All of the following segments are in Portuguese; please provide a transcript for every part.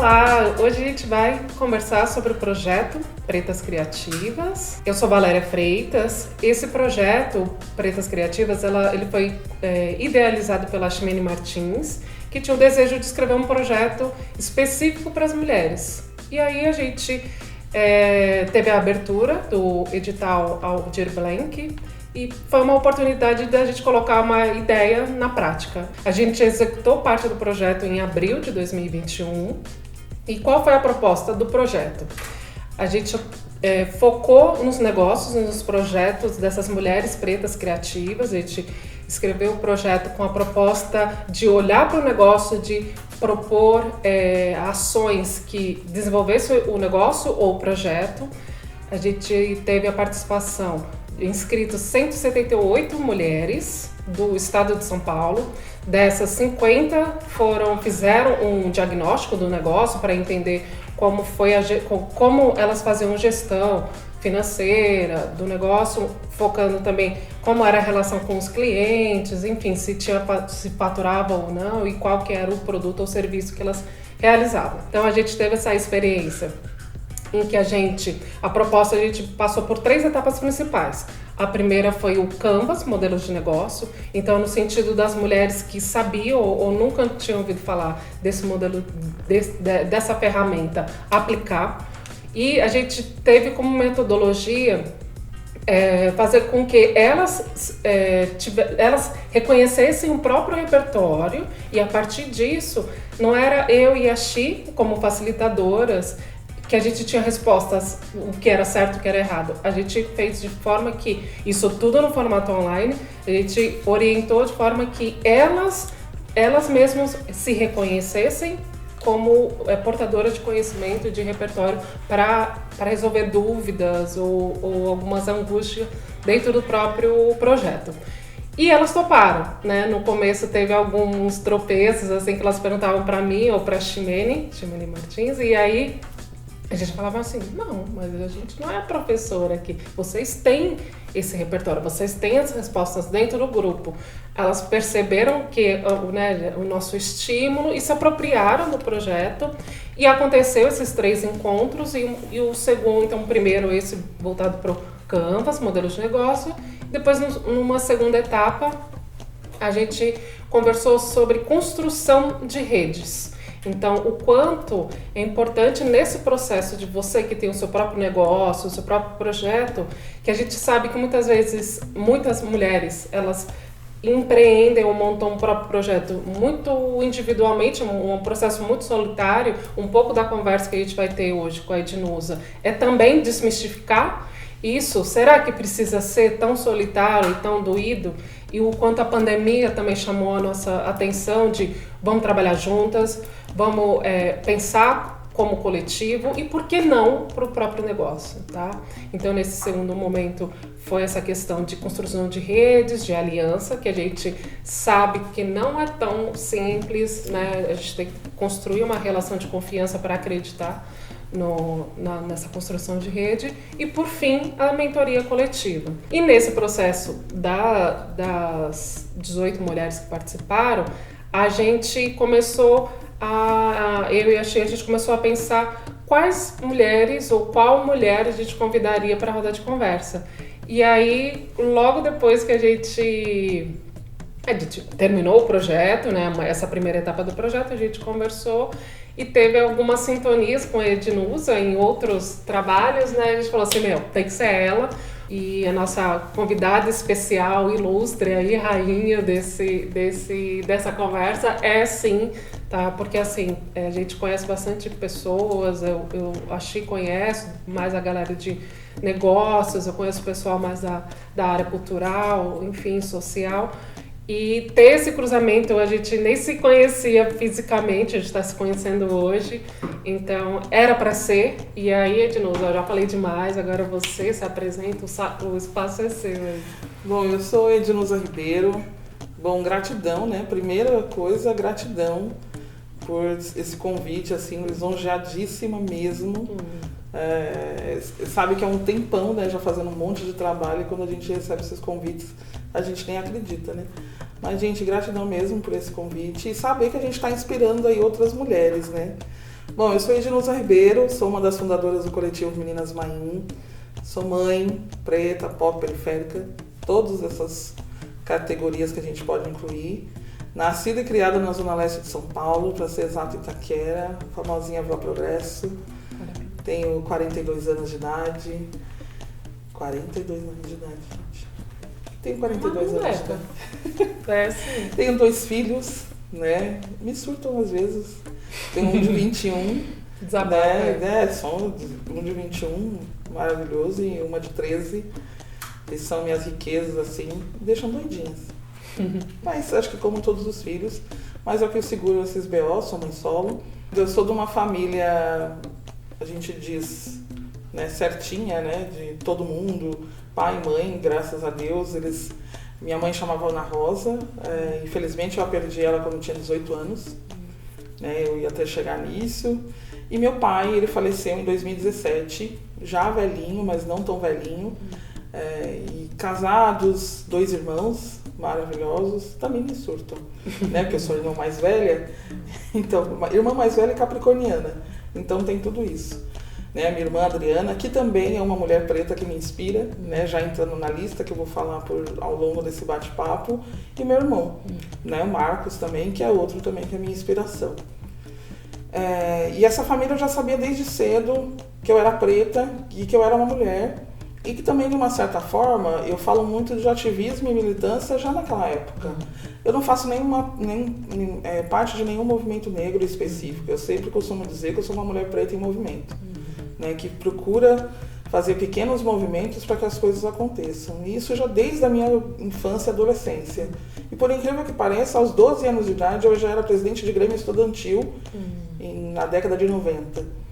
Olá! Hoje a gente vai conversar sobre o projeto Pretas Criativas. Eu sou Valéria Freitas. Esse projeto Pretas Criativas, ele foi idealizado pela Ximene Martins, que tinha o desejo de escrever um projeto específico para as mulheres. E aí a gente teve a abertura do edital Aldir Blanc, e foi uma oportunidade da gente colocar uma ideia na prática. A gente executou parte do projeto em abril de 2021. E qual foi a proposta do projeto? A gente focou nos negócios, nos projetos dessas mulheres pretas criativas. A gente escreveu o projeto com a proposta de olhar para o negócio, de propor ações que desenvolvessem o negócio ou o projeto. A gente teve a participação inscritos 178 mulheres do estado de São Paulo. Dessas, 50 fizeram um diagnóstico do negócio para entender como elas faziam gestão financeira do negócio, focando também como era a relação com os clientes, enfim, se faturava ou não e qual que era o produto ou serviço que elas realizavam. Então a gente teve essa experiência em que a gente passou por 3 etapas principais. A primeira foi o Canvas, modelos de negócio. Então, no sentido das mulheres que sabiam ou nunca tinham ouvido falar desse modelo, dessa ferramenta, aplicar. E a gente teve como metodologia fazer com que elas reconhecessem o próprio repertório, e a partir disso, não era eu e a Xi como facilitadoras que a gente tinha respostas, o que era certo e o que era errado. A gente fez de forma que, isso tudo no formato online, a gente orientou de forma que elas mesmas se reconhecessem como portadoras de conhecimento e de repertório para resolver dúvidas ou algumas angústias dentro do próprio projeto. E elas toparam, né? No começo teve alguns tropeços, assim, que elas perguntavam para mim ou para Ximene Martins, e aí a gente falava assim, não, mas a gente não é professora aqui. Vocês têm esse repertório, vocês têm as respostas dentro do grupo. Elas perceberam que o nosso estímulo e se apropriaram do projeto. E aconteceu esses 3 encontros e o segundo, então o primeiro esse voltado para o Canvas, modelos de negócio. Depois, numa segunda etapa, a gente conversou sobre construção de redes. Então, o quanto é importante nesse processo de você que tem o seu próprio negócio, o seu próprio projeto, que a gente sabe que muitas vezes, muitas mulheres, elas empreendem ou montam um próprio projeto muito individualmente, um processo muito solitário. Um pouco da conversa que a gente vai ter hoje com a Ednusa é também desmistificar isso. Será que precisa ser tão solitário e tão doído? E o quanto a pandemia também chamou a nossa atenção de vamos trabalhar juntas, vamos pensar como coletivo e por que não para o próprio negócio, tá? Então, nesse segundo momento, foi essa questão de construção de redes, de aliança, que a gente sabe que não é tão simples, né? A gente tem que construir uma relação de confiança para acreditar nessa construção de rede. E, por fim, a mentoria coletiva. E nesse processo das 18 mulheres que participaram, a gente começou eu e a Xi, a gente começou a pensar quais mulheres ou qual mulher a gente convidaria para a roda de conversa. E aí, logo depois que a gente terminou o projeto, né, essa primeira etapa do projeto, a gente conversou e teve algumas sintonias com a Ednusa em outros trabalhos, né? A gente falou assim, tem que ser ela. E a nossa convidada especial, ilustre, aí, rainha dessa conversa é sim, tá? Porque assim, a gente conhece bastante pessoas, a Xi conhece mais a galera de negócios, eu conheço o pessoal mais da área cultural, enfim, social. E ter esse cruzamento, a gente nem se conhecia fisicamente, a gente está se conhecendo hoje, então era para ser. E aí, Ednusa, eu já falei demais, agora você se apresenta, o espaço é seu. Bom, eu sou Ednusa Ribeiro. Bom, gratidão, né? Primeira coisa, gratidão por esse convite, assim, lisonjeadíssima mesmo. Sabe que é um tempão, né, já fazendo um monte de trabalho, e quando a gente recebe esses convites, a gente nem acredita, né? Mas, gente, gratidão mesmo por esse convite e saber que a gente está inspirando aí outras mulheres, né? Bom, eu sou Ednusa Ribeiro, sou uma das fundadoras do coletivo Meninas Maim. Sou mãe, preta, pop, periférica, todas essas categorias que a gente pode incluir. Nascida e criada na Zona Leste de São Paulo, para ser exato, Itaquera, famosinha Vila Progresso. Tenho 42 anos de idade. 42 anos de idade, gente. Tenho 42 anos de idade. É, sim. Tenho 2 filhos, né? Me surtam às vezes. Tenho um de 21. Desabafa. Só um de 21, maravilhoso, e uma de 13. Que são minhas riquezas, assim, me deixam doidinhas. Mas acho que como todos os filhos, mas é o que eu seguro esses BO, sou mãe solo. Eu sou de uma família, a gente diz, né, certinha, né, de todo mundo, pai e mãe, graças a Deus. Minha mãe chamava Ana Rosa, infelizmente eu a perdi ela quando eu tinha 18 anos, né, eu ia até chegar nisso. E meu pai, ele faleceu em 2017, já velhinho, mas não tão velhinho. E casados, 2 irmãos maravilhosos, também me surtam, né? Porque eu sou a irmã mais velha, então, irmã mais velha é capricorniana, então tem tudo isso. Né? Minha irmã Adriana, que também é uma mulher preta que me inspira, né? Já entrando na lista que eu vou falar ao longo desse bate-papo, e meu irmão, né? O Marcos também, que é outro também que é minha inspiração. E essa família eu já sabia desde cedo que eu era preta e que eu era uma mulher. E que também, de uma certa forma, eu falo muito de ativismo e militância já naquela época. Eu não faço parte de nenhum movimento negro específico. Eu sempre costumo dizer que eu sou uma mulher preta em movimento, né, que procura fazer pequenos movimentos para que as coisas aconteçam. E isso já desde a minha infância e adolescência. E por incrível que pareça, aos 12 anos de idade, eu já era presidente de grêmio estudantil na década de 90.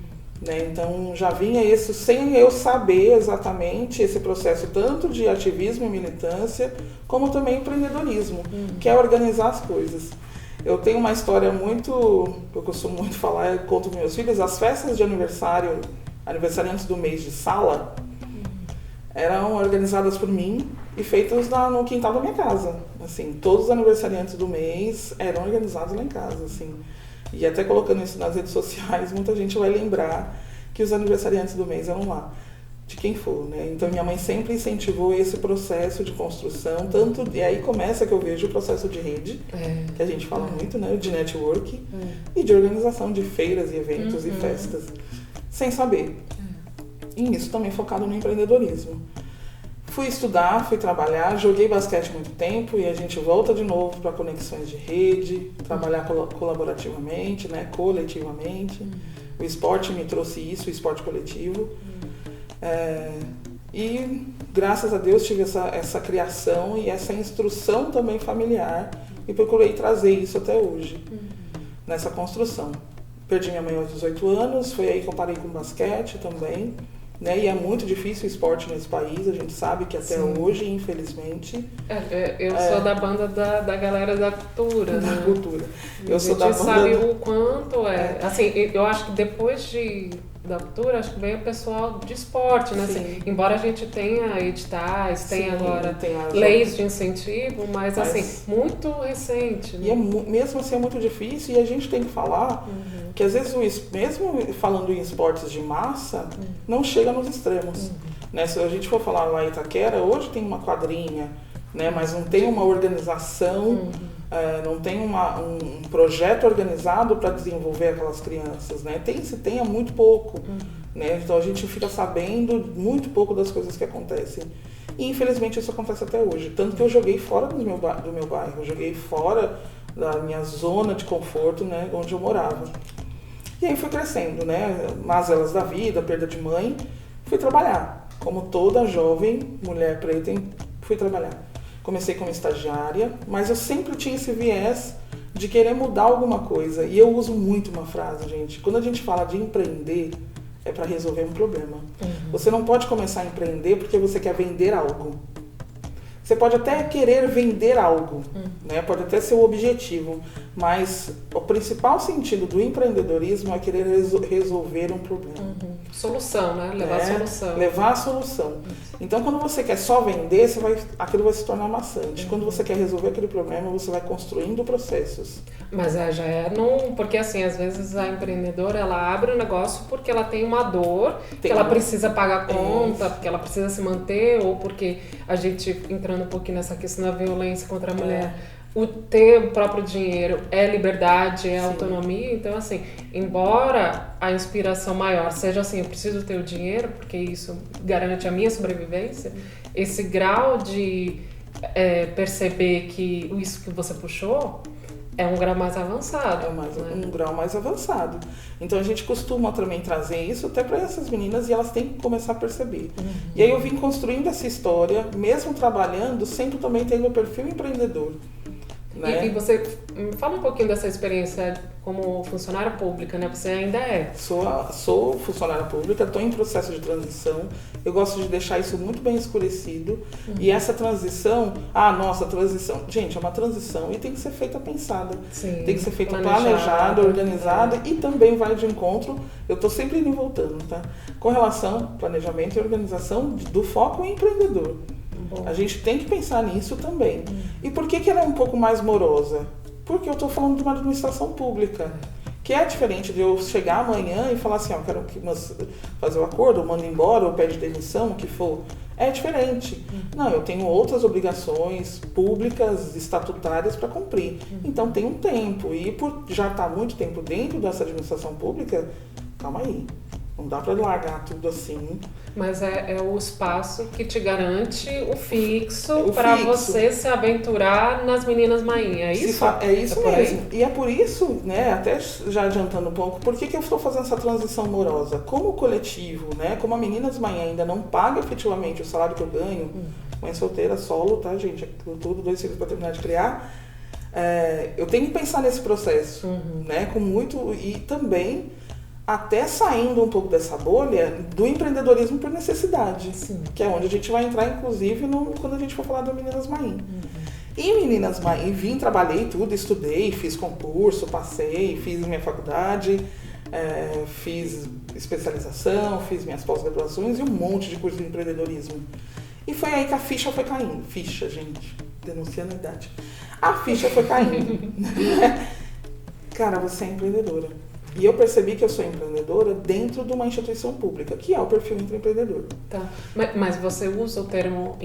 Né? Então já vinha isso sem eu saber exatamente esse processo tanto de ativismo e militância, como também empreendedorismo, que é organizar as coisas. Eu tenho uma história eu costumo muito falar, eu conto para meus filhos, as festas de aniversariantes do mês de sala, eram organizadas por mim e feitas no quintal da minha casa. Assim, todos os aniversariantes do mês eram organizados lá em casa, assim. E até colocando isso nas redes sociais, muita gente vai lembrar que os aniversariantes do mês eram lá, de quem for, né? Então minha mãe sempre incentivou esse processo de construção, e aí começa que eu vejo o processo de rede, que a gente fala muito, né? De network, e de organização de feiras e eventos e festas, sem saber. E nisso também focado no empreendedorismo. Fui estudar, fui trabalhar, joguei basquete muito tempo e a gente volta de novo para conexões de rede, trabalhar colaborativamente, né, coletivamente. O esporte me trouxe isso, o esporte coletivo. E graças a Deus tive essa criação e essa instrução também familiar e procurei trazer isso até hoje, nessa construção. Perdi minha mãe aos 18 anos, foi aí que eu parei com basquete também. Né? E é muito difícil o esporte nesse país, a gente sabe que até hoje, infelizmente... Eu sou da banda da galera da cultura, né? Da cultura. A gente sabe o quanto assim, eu acho que depois da cultura, acho que veio o pessoal de esporte, né? Assim, embora a gente tenha editais, tenha agora leis de incentivo, mas assim, muito recente. Né? E mesmo assim é muito difícil, e a gente tem que falar que às vezes, mesmo falando em esportes de massa, não chega nos extremos. Né? Se a gente for falar lá em Itaquera, hoje tem uma quadrinha, né? Mas não tem uma organização, não tem um projeto organizado para desenvolver aquelas crianças. Né? Se tem é muito pouco. Né? Então a gente fica sabendo muito pouco das coisas que acontecem. E infelizmente isso acontece até hoje. Tanto que eu joguei fora do meu bairro, eu joguei fora da minha zona de conforto, né? Onde eu morava. E aí fui crescendo, né? Mazelas da vida, perda de mãe, fui trabalhar. Como toda jovem mulher preta, fui trabalhar. Comecei como estagiária, mas eu sempre tinha esse viés de querer mudar alguma coisa. E eu uso muito uma frase, gente. Quando a gente fala de empreender, é para resolver um problema. Você não pode começar a empreender porque você quer vender algo. Você pode até querer vender algo, né? Pode até ser o objetivo, mas o principal sentido do empreendedorismo é querer resolver um problema. Solução, né? Levar a solução. Levar a solução. Então, quando você quer só vender, aquilo vai se tornar maçante. Quando você quer resolver aquele problema, você vai construindo processos. Mas já não... Porque, assim, às vezes a empreendedora, ela abre o negócio porque ela tem uma dor, que ela precisa pagar conta, porque ela precisa se manter, ou porque a gente, entrando um pouquinho nessa questão da violência contra a mulher... O ter o próprio dinheiro é liberdade, é autonomia. Então, assim, embora a inspiração maior seja assim, eu preciso ter o dinheiro, porque isso garante a minha sobrevivência, esse grau de perceber que isso que você puxou é um grau mais avançado. Um grau mais avançado. Então, a gente costuma também trazer isso até para essas meninas e elas têm que começar a perceber. E aí eu vim construindo essa história, mesmo trabalhando, sempre também tendo o perfil empreendedor. Né? E você fala um pouquinho dessa experiência como funcionária pública, né? Você ainda é. Sou funcionária pública, estou em processo de transição. Eu gosto de deixar isso muito bem escurecido. E essa transição, transição. Gente, é uma transição e tem que ser feita pensada. Sim, tem que ser feita planejada, organizada e também vai de encontro. Eu estou sempre indo e voltando, tá? Com relação ao planejamento e organização do foco empreendedor. A gente tem que pensar nisso também. E por que ela é um pouco mais morosa? Porque eu estou falando de uma administração pública, que é diferente de eu chegar amanhã e falar assim, quero fazer o acordo, ou mando embora, ou pede demissão, o que for. É diferente. Não, eu tenho outras obrigações públicas, estatutárias para cumprir. Então tem um tempo. E por já estar muito tempo dentro dessa administração pública, calma aí. Não dá para largar tudo assim. Mas é o espaço que te garante o fixo para você se aventurar nas Meninas Maim, é isso? É isso mesmo. E é por isso, né, até já adiantando um pouco, por que eu estou fazendo essa transição morosa? Como coletivo, né, como a Meninas Maim ainda não paga efetivamente o salário que eu ganho, mãe solteira, solo, tá, gente? Tudo, 2 filhos para terminar de criar. Eu tenho que pensar nesse processo, né, com muito... E também... até saindo um pouco dessa bolha do empreendedorismo por necessidade, que é onde a gente vai entrar, inclusive, quando a gente for falar do Meninas Maim. E Meninas Maim, trabalhei tudo, estudei, fiz concurso, passei, fiz minha faculdade, fiz especialização, fiz minhas pós-graduações e um monte de curso de empreendedorismo. E foi aí que a ficha foi caindo. Ficha, gente, denunciando a idade. A ficha foi caindo. Cara, você é empreendedora. E eu percebi que eu sou empreendedora dentro de uma instituição pública, que é o perfil empreendedor. Tá. Mas você usa o termo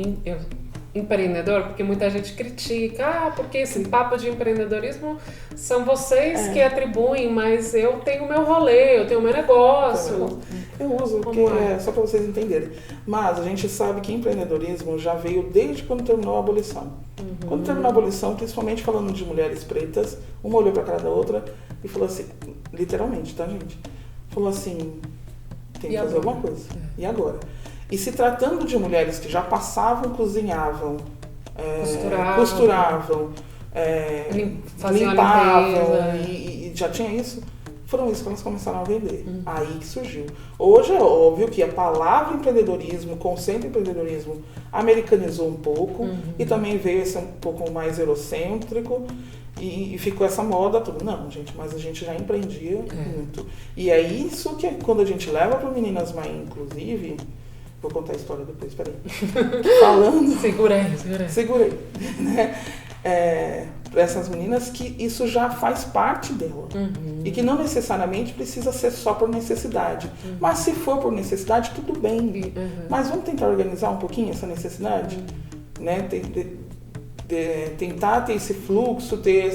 empreendedor? Porque muita gente critica, porque esse papo de empreendedorismo são vocês que atribuem, mas eu tenho o meu rolê, eu tenho o meu negócio. Eu uso, porque só para vocês entenderem. Mas a gente sabe que empreendedorismo já veio desde quando terminou a abolição. Quando terminou a abolição, principalmente falando de mulheres pretas, uma olhou para a cara da outra e falou assim, literalmente, tá, gente? Falou assim, tem que fazer alguma coisa. E agora? E se tratando de mulheres que já passavam, cozinhavam, costuravam, limpavam e já tinha isso, foram isso que elas começaram a vender. Aí que surgiu. Hoje é óbvio que a palavra empreendedorismo, o conceito empreendedorismo, americanizou um pouco e também veio esse um pouco mais eurocêntrico e ficou essa moda toda. Não, gente, mas a gente já empreendia muito. E é isso que quando a gente leva para Meninas Maim, inclusive, vou contar a história depois, peraí. Falando... Segurei. Né? Para essas meninas que isso já faz parte dela. E que não necessariamente precisa ser só por necessidade. Mas se for por necessidade, tudo bem. Mas vamos tentar organizar um pouquinho essa necessidade? Né? Tentar ter esse fluxo, ter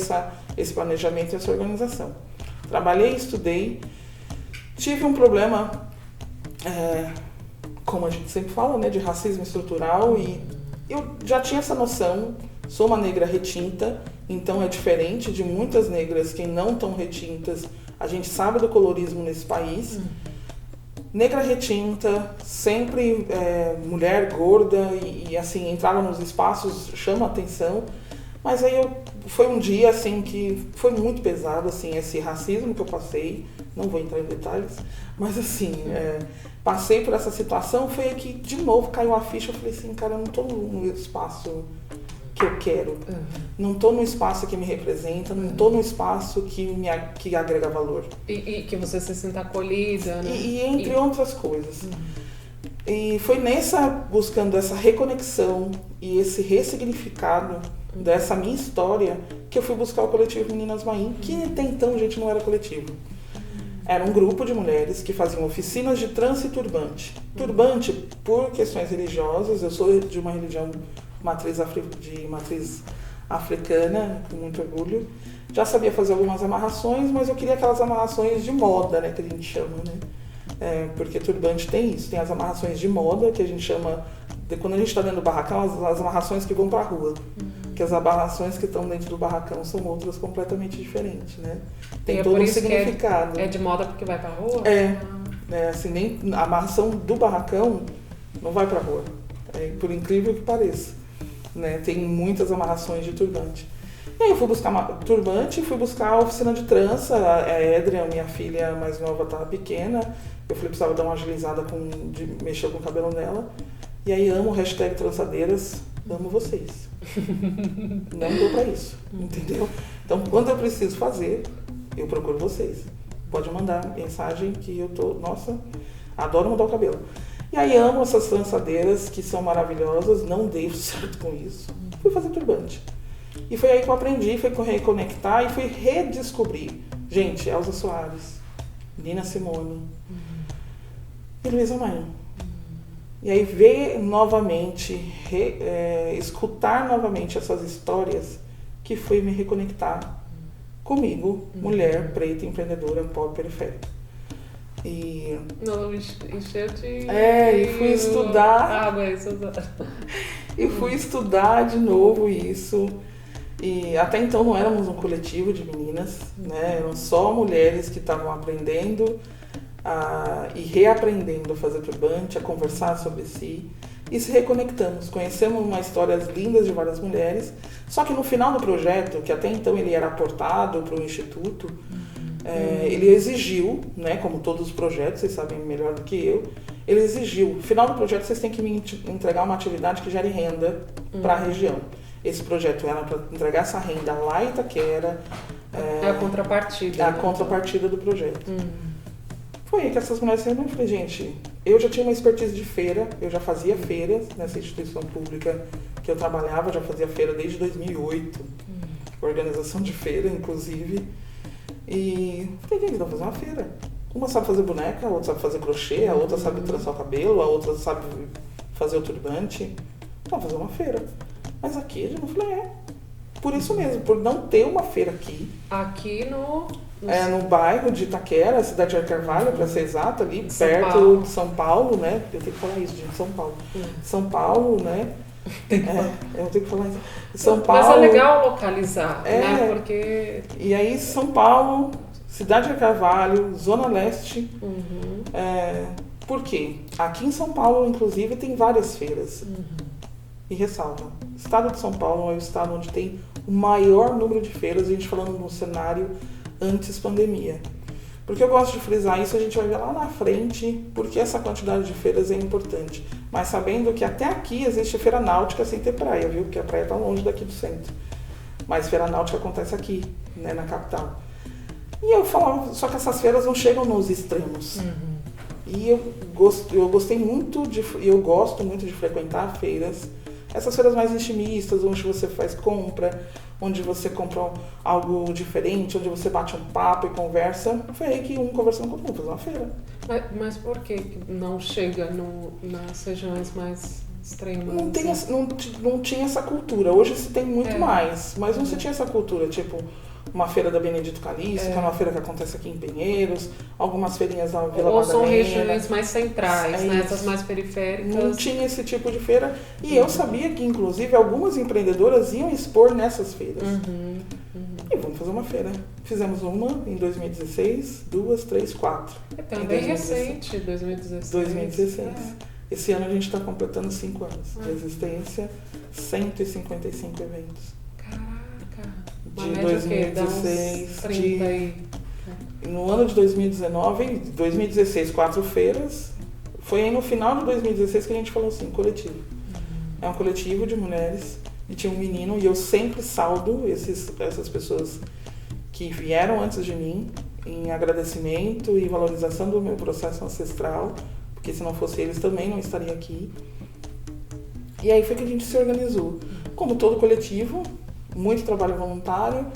esse planejamento e essa organização. Trabalhei, estudei. Tive um problema, como a gente sempre fala, né, de racismo estrutural. E eu já tinha essa noção. Sou uma negra retinta, então é diferente de muitas negras que não estão retintas. A gente sabe do colorismo nesse país. Negra retinta, sempre mulher gorda e assim, entrava nos espaços, chama atenção. Mas aí foi um dia assim que foi muito pesado, assim, esse racismo que eu passei. Não vou entrar em detalhes, mas assim, passei por essa situação. Foi aí que de novo caiu a ficha. Eu falei assim, cara, eu não estou no espaço que eu quero. Não estou no espaço que me representa, não estou no espaço que agrega valor. E que você se sinta acolhida, né? E entre outras coisas. E foi buscando essa reconexão e esse ressignificado dessa minha história que eu fui buscar o coletivo Meninas Maim, que até então, gente, não era coletivo. Era um grupo de mulheres que faziam oficinas de trança e turbante. Turbante, por questões religiosas, eu sou de uma religião de matriz africana, com muito orgulho. Já sabia fazer algumas amarrações, mas eu queria aquelas amarrações de moda, né, que a gente chama, né? Porque turbante tem isso, tem as amarrações de moda, que a gente chama, quando a gente está dentro do barracão, as amarrações que vão para a rua. Que as amarrações que estão dentro do barracão são outras completamente diferentes, né? Tem todo um significado. É de moda porque vai pra rua? Assim, nem a amarração do barracão não vai pra rua. Por incrível que pareça. Né? Tem muitas amarrações de turbante. E aí eu fui buscar turbante, fui buscar a oficina de trança. A Edria, minha filha mais nova, estava pequena. Eu falei, precisava dar uma agilizada de mexer com o cabelo dela. E aí amo hashtag trançadeiras, amo vocês. Não dou pra isso, entendeu? Então, quando eu preciso fazer, eu procuro vocês. Pode mandar mensagem que eu tô... Nossa, adoro mudar o cabelo. E aí amo essas trançadeiras que são maravilhosas, não dei certo com isso. Fui fazer turbante. E foi aí que eu aprendi, fui reconectar e fui redescobrir. Gente, Elza Soares, Nina Simone e Luísa Maim. E aí ver novamente, escutar novamente essas histórias que foi me reconectar comigo, mulher, preta, empreendedora, pobre, periférica. E... Não, encheu de... e fui estudar... Água, isso. E fui estudar de novo isso. E até então não éramos um coletivo de meninas, né? Eram só mulheres que estavam aprendendo e reaprendendo a fazer turbante, a conversar sobre si e se reconectamos. Conhecemos umas histórias lindas de várias mulheres, só que no final do projeto, que até então ele era aportado para o Instituto, ele exigiu, né, como todos os projetos, vocês sabem melhor do que eu, ele exigiu, no final do projeto vocês têm que me entregar uma atividade que gere renda para a região. Esse projeto era para entregar essa renda lá em Itaquera. É a contrapartida. É a contrapartida do projeto. Foi aí que essas mulheres saíram. Eu falei, gente, eu já tinha uma expertise de feira, eu já fazia feiras nessa instituição pública que eu trabalhava, já fazia feira desde 2008, organização de feira, inclusive. E falei, gente, vamos fazer uma feira. Uma sabe fazer boneca, a outra sabe fazer crochê, a outra sabe trançar o cabelo, a outra sabe fazer o turbante. Vamos fazer uma feira. Mas aqui, eu falei, por isso mesmo, por não ter uma feira aqui. Aqui no bairro de Itaquera, cidade de Carvalho, para ser exata, ali de perto de São Paulo, né? Eu tenho que falar isso, gente, São Paulo. São Paulo, né? Eu tenho que falar isso. São Paulo. Mas é legal localizar, né? Porque... E aí, São Paulo, cidade de Carvalho, Zona Leste. Por quê? Aqui em São Paulo, inclusive, tem várias feiras. E ressalva, o estado de São Paulo é o estado onde tem o maior número de feiras, a gente falando no cenário antes pandemia. Porque eu gosto de frisar isso, a gente vai ver lá na frente, porque essa quantidade de feiras é importante. Mas sabendo que até aqui existe feira náutica sem ter praia, viu? Porque a praia está longe daqui do centro. Mas feira náutica acontece aqui, né, na capital. E eu falava, só que essas feiras não chegam nos extremos. E eu gostei muito eu gosto muito de frequentar feiras. Essas feiras mais intimistas, onde você faz compra, onde você compra algo diferente, onde você bate um papo e conversa. Foi aí que conversando com o outro, fazer uma feira. Mas por que não chega nas regiões mais extremas? Não tinha essa cultura. Hoje se tem muito mais, mas não se tinha essa cultura, tipo... Uma feira da Benedito Calixto, que é uma feira que acontece aqui em Pinheiros, algumas feirinhas da Vila Madalena. Ou são regiões mais centrais, né? Essas mais periféricas. Não tinha esse tipo de feira. E eu sabia que, inclusive, algumas empreendedoras iam expor nessas feiras. E vamos fazer uma feira. Fizemos uma em 2016, 2, 3, 4. É também recente, 2016. 2016. Esse ano a gente está completando 5 anos de existência, 155 eventos. De 2016, no ano de 2016, 4 feiras. Foi aí no final de 2016 que a gente falou assim, coletivo. É um coletivo de mulheres, e tinha um menino, e eu sempre saldo essas pessoas que vieram antes de mim, em agradecimento e valorização do meu processo ancestral, porque se não fosse eles também não estaria aqui. E aí foi que a gente se organizou. Como todo coletivo, muito trabalho voluntário,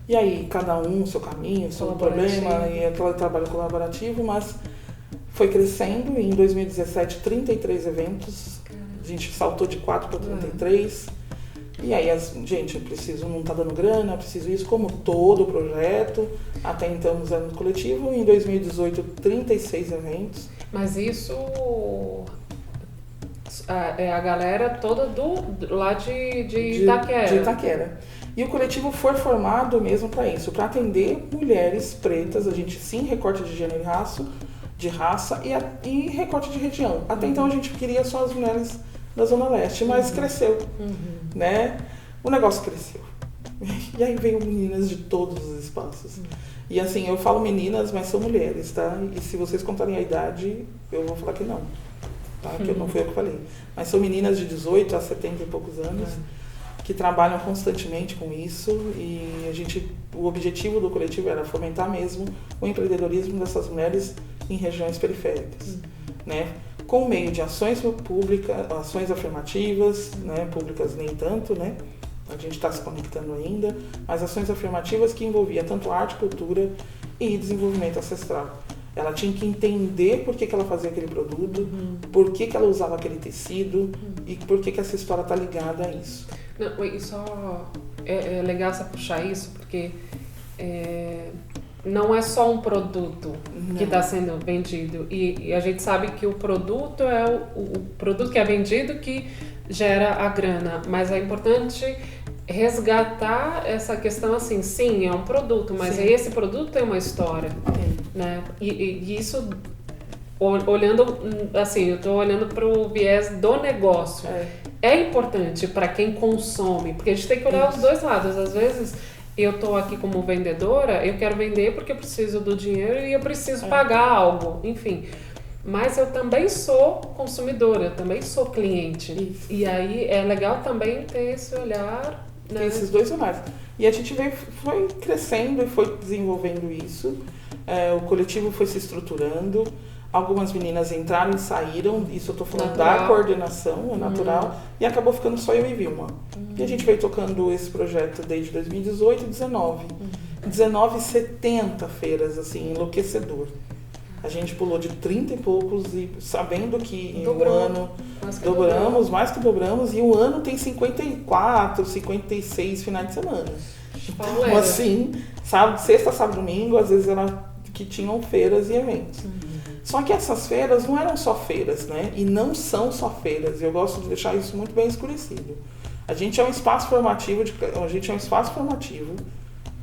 e aí cada um seu caminho, seu problema, e aquele trabalho colaborativo, mas foi crescendo. E em 2017, 33 eventos, a gente saltou de 4 para 33. E aí, gente, eu preciso, não tá dando grana, eu preciso isso, como todo o projeto. Até então, nos anos coletivo. Em 2018, 36 eventos. Mas isso é a galera toda lá de Itaquera. De Itaquera. E o coletivo foi formado mesmo para isso, para atender mulheres pretas. A gente sim recorte de gênero e de raça e recorte de região. Até então a gente queria só as mulheres da Zona Leste, mas cresceu, né? O negócio cresceu. E aí veio meninas de todos os espaços. E assim, eu falo meninas, mas são mulheres, tá? E se vocês contarem a idade, eu vou falar que não, tá? Que não foi eu que falei. Mas são meninas de 18 a 70 e poucos anos que trabalham constantemente com isso, e o objetivo do coletivo era fomentar mesmo o empreendedorismo dessas mulheres em regiões periféricas, né? Com meio de ações públicas, ações afirmativas, né? Públicas nem tanto, né? A gente está se conectando ainda, mas ações afirmativas que envolvia tanto arte, cultura e desenvolvimento ancestral. Ela tinha que entender por que ela fazia aquele produto, por que ela usava aquele tecido e por que essa história está ligada a isso. Não, e só é legal você puxar isso, porque não é só um produto que está sendo vendido. E a gente sabe que o produto é o produto que é vendido que gera a grana, mas é importante resgatar essa questão assim, sim, é um produto, mas esse produto tem uma história, né? E isso, olhando assim, eu estou olhando para o viés do negócio. É importante para quem consome, porque a gente tem que olhar os dois lados. Às vezes eu estou aqui como vendedora, eu quero vender porque eu preciso do dinheiro e eu preciso pagar algo, enfim. Mas eu também sou consumidora, eu também sou cliente. Isso. E aí é legal também ter esse olhar, né? Esses dois olhares. E a gente foi crescendo e foi desenvolvendo isso. O coletivo foi se estruturando. Algumas meninas entraram e saíram, isso eu estou falando da coordenação, é natural, e acabou ficando só eu e Vilma. E a gente veio tocando esse projeto desde 2018 e 2019. 19, 70 feiras, assim, enlouquecedor. A gente pulou de 30 e poucos e sabendo que em um ano dobramos, mais que dobramos, e o ano tem 54, 56 finais de semana. Então, assim, sexta, sábado, domingo, às vezes era que tinham feiras e eventos. Só que essas feiras não eram só feiras, né? E não são só feiras. Eu gosto de deixar isso muito bem escurecido. A gente é um espaço formativo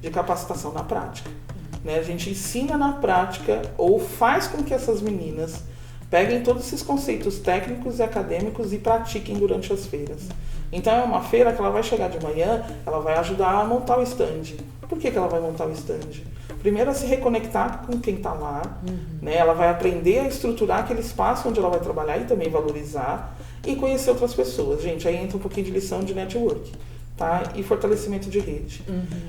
de capacitação na prática. Né? A gente ensina na prática ou faz com que essas meninas peguem todos esses conceitos técnicos e acadêmicos e pratiquem durante as feiras. Então é uma feira que ela vai chegar de manhã, ela vai ajudar a montar o stand. Por que ela vai montar o stand? Primeiro, a se reconectar com quem está lá, né? Ela vai aprender a estruturar aquele espaço onde ela vai trabalhar e também valorizar e conhecer outras pessoas. Gente, aí entra um pouquinho de lição de network, tá? E fortalecimento de rede.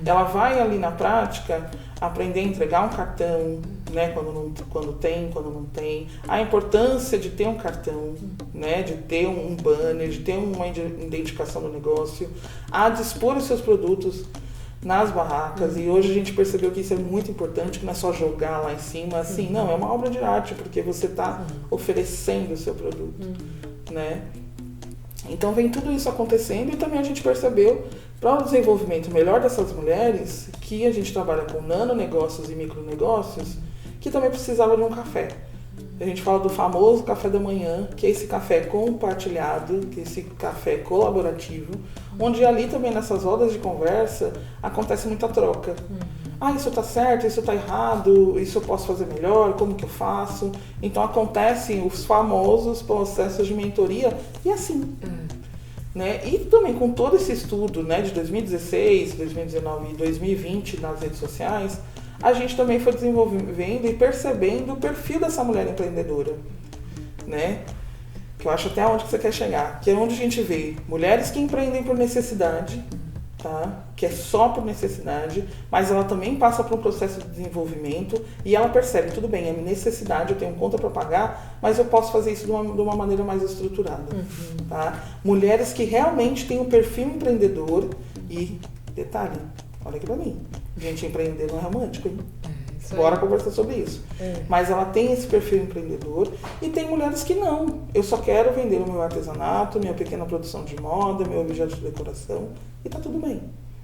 Ela vai ali na prática aprender a entregar um cartão, né? Quando tem, quando não tem. A importância de ter um cartão, né? De ter um banner, de ter uma identificação do negócio, a dispor os seus produtos nas barracas. E hoje a gente percebeu que isso é muito importante, que não é só jogar lá em cima, assim, não, é uma obra de arte, porque você está oferecendo o seu produto, né? Então vem tudo isso acontecendo, e também a gente percebeu, para o desenvolvimento melhor dessas mulheres, que a gente trabalha com nanonegócios e micronegócios, que também precisava de um café. A gente fala do famoso café da manhã, que é esse café compartilhado, que é esse café colaborativo, onde ali também nessas rodas de conversa acontece muita troca. Ah, isso tá certo, isso tá errado, isso eu posso fazer melhor, como que eu faço? Então acontecem os famosos processos de mentoria e assim. Né? E também com todo esse estudo, né, de 2016, 2019 e 2020 nas redes sociais, a gente também foi desenvolvendo e percebendo o perfil dessa mulher empreendedora, né? Que eu acho até onde que você quer chegar, que é onde a gente vê mulheres que empreendem por necessidade, tá? Que é só por necessidade, mas ela também passa por um processo de desenvolvimento e ela percebe, tudo bem, é necessidade, eu tenho conta para pagar, mas eu posso fazer isso de uma maneira mais estruturada. Tá? Mulheres que realmente têm um perfil empreendedor e, detalhe, olha aqui pra mim, gente, empreender não é romântico, hein? Bora conversar sobre isso. Mas ela tem esse perfil empreendedor e tem mulheres que não. Eu só quero vender o meu artesanato, minha pequena produção de moda, meu objeto de decoração e tá tudo bem.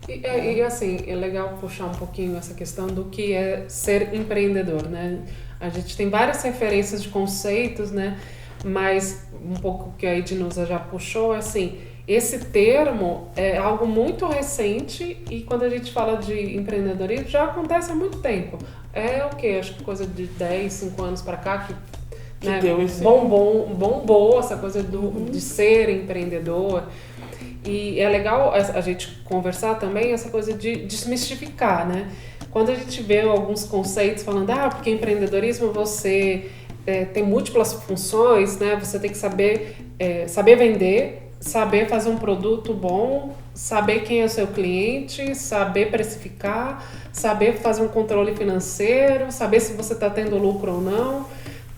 E assim, é legal puxar um pouquinho essa questão do que é ser empreendedor, né? A gente tem várias referências de conceitos, né? Mas um pouco que a Ednusa já puxou, assim, esse termo é algo muito recente e quando a gente fala de empreendedorismo já acontece há muito tempo. É o quê? Acho que coisa de 10, 5 anos para cá que né, deu esse... bombou essa coisa de ser empreendedor. E é legal a gente conversar também essa coisa de desmistificar, né? Quando a gente vê alguns conceitos falando, porque empreendedorismo você tem múltiplas funções, né? Você tem que saber vender, saber fazer um produto bom, saber quem é o seu cliente, saber precificar, saber fazer um controle financeiro, saber se você está tendo lucro ou não.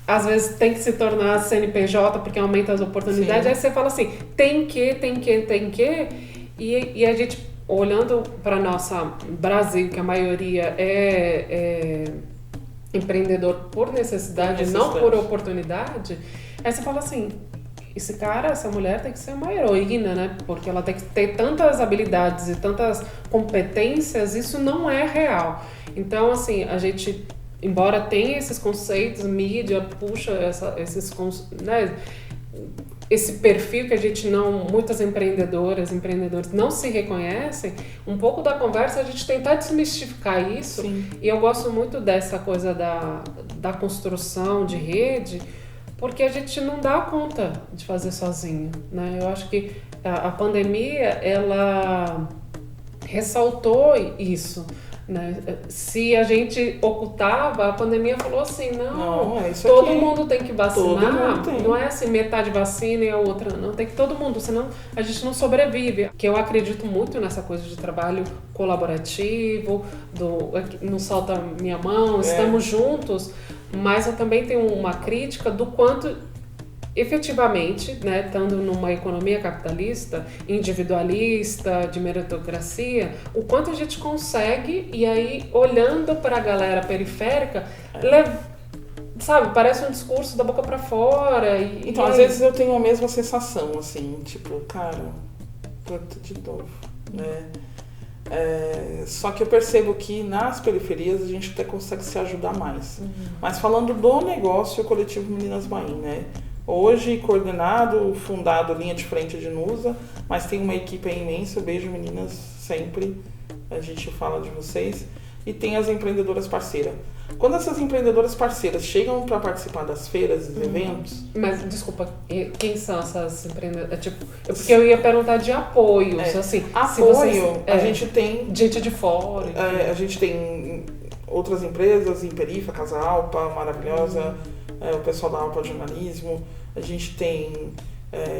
Às vezes tem que se tornar CNPJ porque aumenta as oportunidades. Sim. Aí você fala assim, tem que. E a gente, olhando para nossa Brasil, que a maioria é empreendedor por necessidade, não por oportunidade, aí você fala assim, esse cara, essa mulher tem que ser uma heroína, né? Porque ela tem que ter tantas habilidades e tantas competências, isso não é real. Então, assim, a gente, embora tenha esses conceitos, mídia puxa esse perfil que a gente muitas empreendedores não se reconhecem, um pouco da conversa é a gente tentar desmistificar isso. Sim. E eu gosto muito dessa coisa da construção de rede, porque a gente não dá conta de fazer sozinho, né? Eu acho que a pandemia, ela ressaltou isso, né? Se a gente ocultava, a pandemia falou assim, não todo mundo tem que vacinar, não é assim, metade vacina e a outra não, tem que todo mundo, senão a gente não sobrevive. Que eu acredito muito nessa coisa de trabalho colaborativo, não solta minha mão, estamos juntos, mas eu também tenho uma crítica do quanto efetivamente, né, estando numa economia capitalista, individualista, de meritocracia, o quanto a gente consegue, e aí olhando para a galera periférica, sabe, parece um discurso da boca para fora. Então, às vezes eu tenho a mesma sensação, assim, tipo, cara, puta de novo, né? Só que eu percebo que nas periferias a gente até consegue se ajudar mais. Mas falando do negócio coletivo Meninas Bahia, né? Hoje coordenado, fundado linha de frente de Nusa, mas tem uma equipe imensa, beijo meninas, sempre a gente fala de vocês. E tem as empreendedoras parceiras. Quando essas empreendedoras parceiras chegam para participar das feiras, dos eventos... Mas, desculpa, quem são essas empreendedoras? Porque eu ia perguntar de apoio. Assim, apoio, a gente tem... Gente de fora. A gente tem outras empresas, Imperifa, Casa Alpa, maravilhosa, o pessoal da Alpa Jornalismo. A gente tem...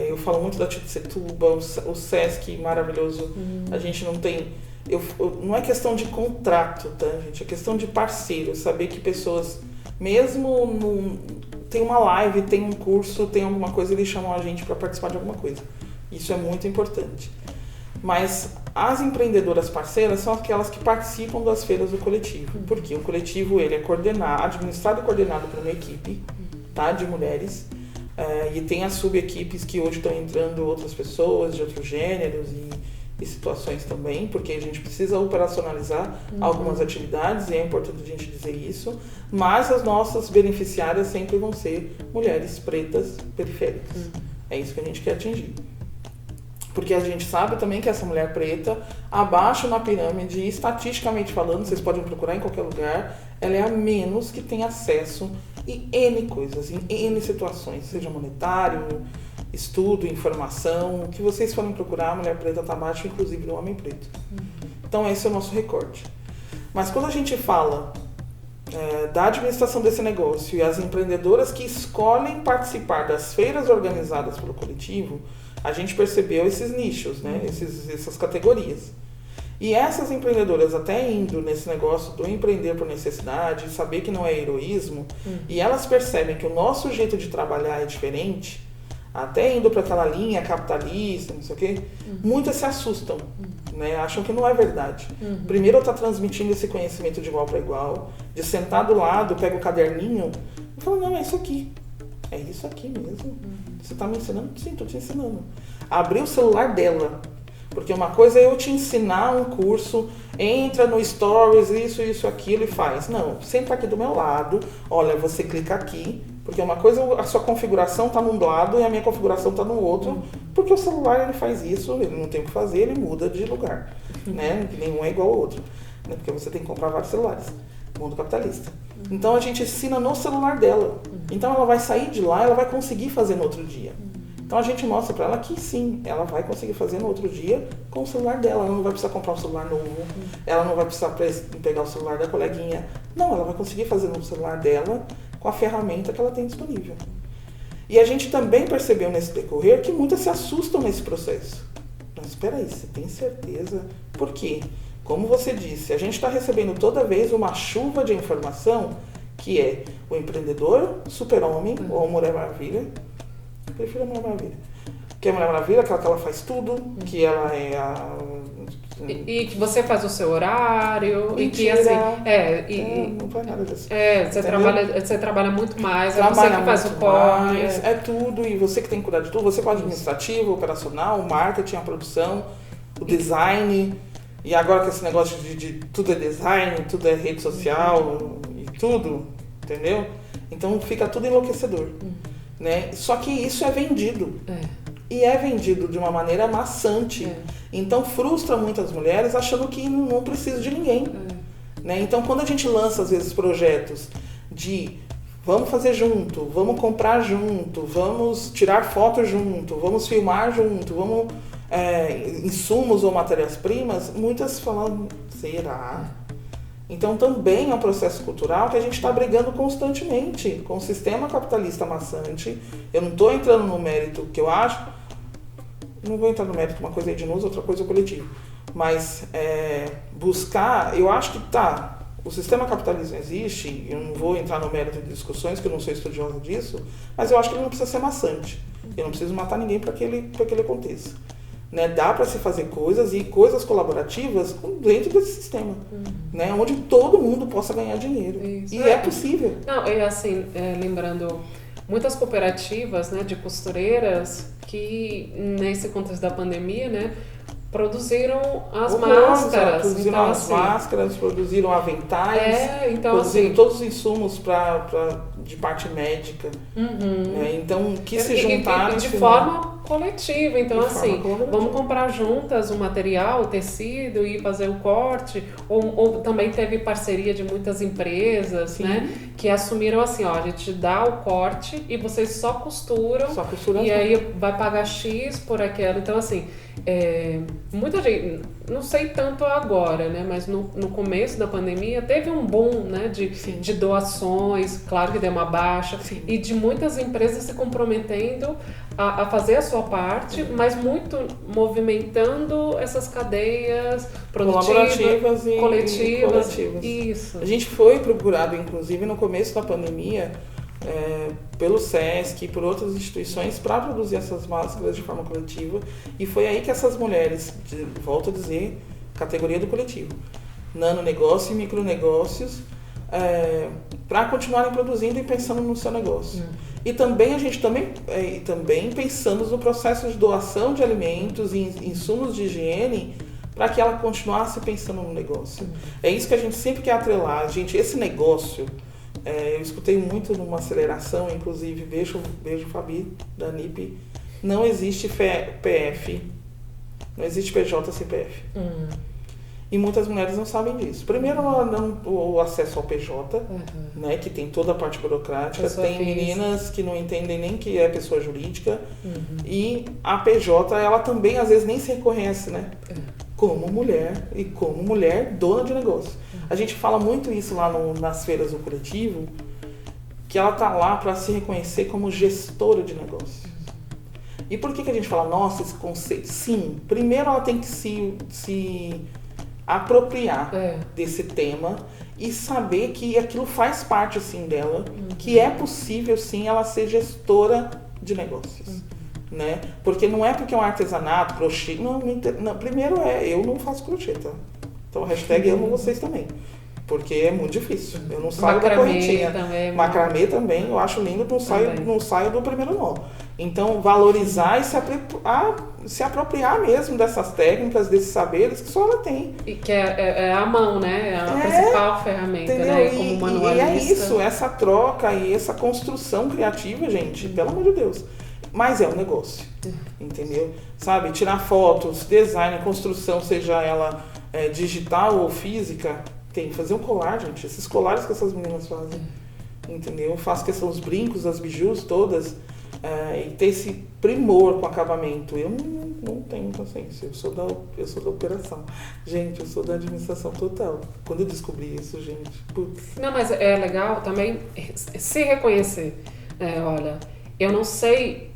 eu falo muito da Tito Setuba, o Sesc, maravilhoso. A gente não tem... não é questão de contrato, tá, gente? É questão de parceiro, saber que pessoas, mesmo tem uma live, tem um curso, tem alguma coisa, eles chamam a gente para participar de alguma coisa. Isso é muito importante. Mas as empreendedoras parceiras são aquelas que participam das feiras do coletivo. Porque o coletivo, ele é administrado e coordenado por uma equipe, tá, de mulheres. E tem as sub-equipes que hoje estão entrando outras pessoas de outros gêneros e situações também, porque a gente precisa operacionalizar algumas atividades, e é importante a gente dizer isso, mas as nossas beneficiárias sempre vão ser mulheres pretas periféricas. É isso que a gente quer atingir. Porque a gente sabe também que essa mulher preta, abaixo na pirâmide, estatisticamente falando, vocês podem procurar em qualquer lugar, ela é a menos que tem acesso em N coisas, em N situações, seja monetário, estudo, informação, o que vocês forem procurar, a mulher preta está abaixo, inclusive, do homem preto. Então, esse é o nosso recorte. Mas quando a gente fala da administração desse negócio e as empreendedoras que escolhem participar das feiras organizadas pelo coletivo, a gente percebeu esses nichos, né? Essas categorias. E essas empreendedoras até indo nesse negócio do empreender por necessidade, saber que não é heroísmo, e elas percebem que o nosso jeito de trabalhar é diferente, até indo para aquela linha capitalista, não sei o quê, muitas se assustam, né? Acham que não é verdade. Primeiro eu estou transmitindo esse conhecimento de igual para igual, de sentar do lado, pega o caderninho e fala, não, é isso aqui. É isso aqui mesmo. Você está me ensinando? Sim, estou te ensinando. Abrir o celular dela. Porque uma coisa é eu te ensinar um curso, entra no Stories, isso, aquilo e faz. Não, senta aqui do meu lado, olha, você clica aqui, porque uma coisa, a sua configuração está num lado e a minha configuração está no outro, porque o celular ele faz isso, ele não tem o que fazer, ele muda de lugar, né? Nenhum é igual ao outro, né? Porque você tem que comprar vários celulares, mundo capitalista. Então a gente ensina no celular dela. Então ela vai sair de lá, ela vai conseguir fazer no outro dia. Então a gente mostra para ela que sim, ela vai conseguir fazer no outro dia com o celular dela. Ela não vai precisar comprar um celular novo, ela não vai precisar pegar o celular da coleguinha. Não, ela vai conseguir fazer no celular dela com a ferramenta que ela tem disponível. E a gente também percebeu nesse decorrer que muitas se assustam nesse processo. Mas espera aí, você tem certeza? Por quê? Como você disse, a gente está recebendo toda vez uma chuva de informação que é o empreendedor, super-homem ou a Mulher Maravilha. Eu prefiro a Mulher Maravilha. Que a Mulher Maravilha, aquela que ela faz tudo, que ela é a... E que você faz o seu horário, Mentira. e que assim... não faz nada disso. Você trabalha muito mais, é você que faz o corre. É tudo, e você que tem que cuidar de tudo. Você com o administrativo, o operacional, o marketing, a produção, o design. E agora com esse negócio de tudo é design, tudo é rede social, e tudo, entendeu? Então fica tudo enlouquecedor. Né? Só que isso é vendido. E é vendido de uma maneira maçante. Então frustra muitas mulheres achando que não precisa de ninguém. Né? Então quando a gente lança às vezes projetos de vamos fazer junto, vamos comprar junto, vamos tirar fotos junto, vamos filmar junto, vamos insumos ou matérias-primas, muitas falam, será? Então também é um processo cultural que a gente está brigando constantemente com o sistema capitalista maçante. Eu não estou entrando no mérito que eu acho, não vou entrar no mérito, uma coisa é de nós, outra coisa é coletivo. Mas buscar, eu acho que o sistema capitalista existe, eu não vou entrar no mérito de discussões, que eu não sou estudiosa disso, mas eu acho que ele não precisa ser maçante. Eu não preciso matar ninguém para que ele aconteça. Né? Dá para se fazer coisas e coisas colaborativas dentro desse sistema, né? Onde todo mundo possa ganhar dinheiro. Isso. E é possível. Não, e assim, lembrando, muitas cooperativas, né, de costureiras que nesse contexto da pandemia, né, produziram as máscaras. Produziram então, as máscaras, produziram aventais, então, produziram assim, todos os insumos de parte médica. Né? Então, que se juntaram... de forma coletiva. Então, assim, vamos comprar juntas o material, o tecido e fazer o corte. Ou também teve parceria de muitas empresas, né, que assumiram assim, ó, a gente dá o corte e vocês só costuram. E aí vai pagar X por aquela. Então, assim... muita gente, não sei tanto agora, né, mas no começo da pandemia teve um boom, né, de doações, claro que deu uma baixa, e de muitas empresas se comprometendo a fazer a sua parte, mas muito movimentando essas cadeias colaborativas e coletivas. Isso. A gente foi procurado, inclusive, no começo da pandemia, pelo SESC e por outras instituições para produzir essas máscaras de forma coletiva, e foi aí que essas mulheres, volto a dizer, categoria do coletivo, nanonegócio e micronegócios, para continuarem produzindo e pensando no seu negócio. E também a gente também pensamos no processo de doação de alimentos e insumos de higiene para que ela continuasse pensando no negócio. É isso que a gente sempre quer atrelar. Esse negócio... eu escutei muito numa aceleração, inclusive, beijo Fabi, da NIP, não existe PF, não existe PJ sem PF. E muitas mulheres não sabem disso. Primeiro, o acesso ao PJ, né, que tem toda a parte burocrática, tem meninas que não entendem nem que é pessoa jurídica, e a PJ, ela também às vezes nem se reconhece, né? Como mulher e como mulher dona de negócio. A gente fala muito isso lá nas feiras do coletivo, que ela tá lá para se reconhecer como gestora de negócio. E por que a gente fala, nossa, esse conceito? Sim, primeiro ela tem que se apropriar desse tema e saber que aquilo faz parte, sim, dela, que é possível, sim, ela ser gestora de negócios, né? Porque não é porque é um artesanato, crochê, não, primeiro eu não faço crochê, tá? Então, hashtag amo vocês também. Porque é muito difícil. Eu não saio da correntinha. Macramê também, eu acho lindo, não saio do primeiro nó. Então, valorizar e se apropriar mesmo dessas técnicas, desses saberes que só ela tem. E que é a mão, né? É a principal ferramenta, entendeu? Né? Como manualista. E é isso, essa troca e essa construção criativa, gente, pelo amor de Deus. Mas é um negócio, entendeu? Sabe, tirar fotos, design, construção, seja ela digital ou física, tem que fazer um colar, gente. Esses colares que essas meninas fazem, entendeu? Eu faço questão dos brincos, das bijus todas, e ter esse primor com acabamento. Eu não tenho paciência, eu sou da operação. Gente, eu sou da administração total. Quando eu descobri isso, gente, putz. Não, mas é legal também se reconhecer. Olha, eu não sei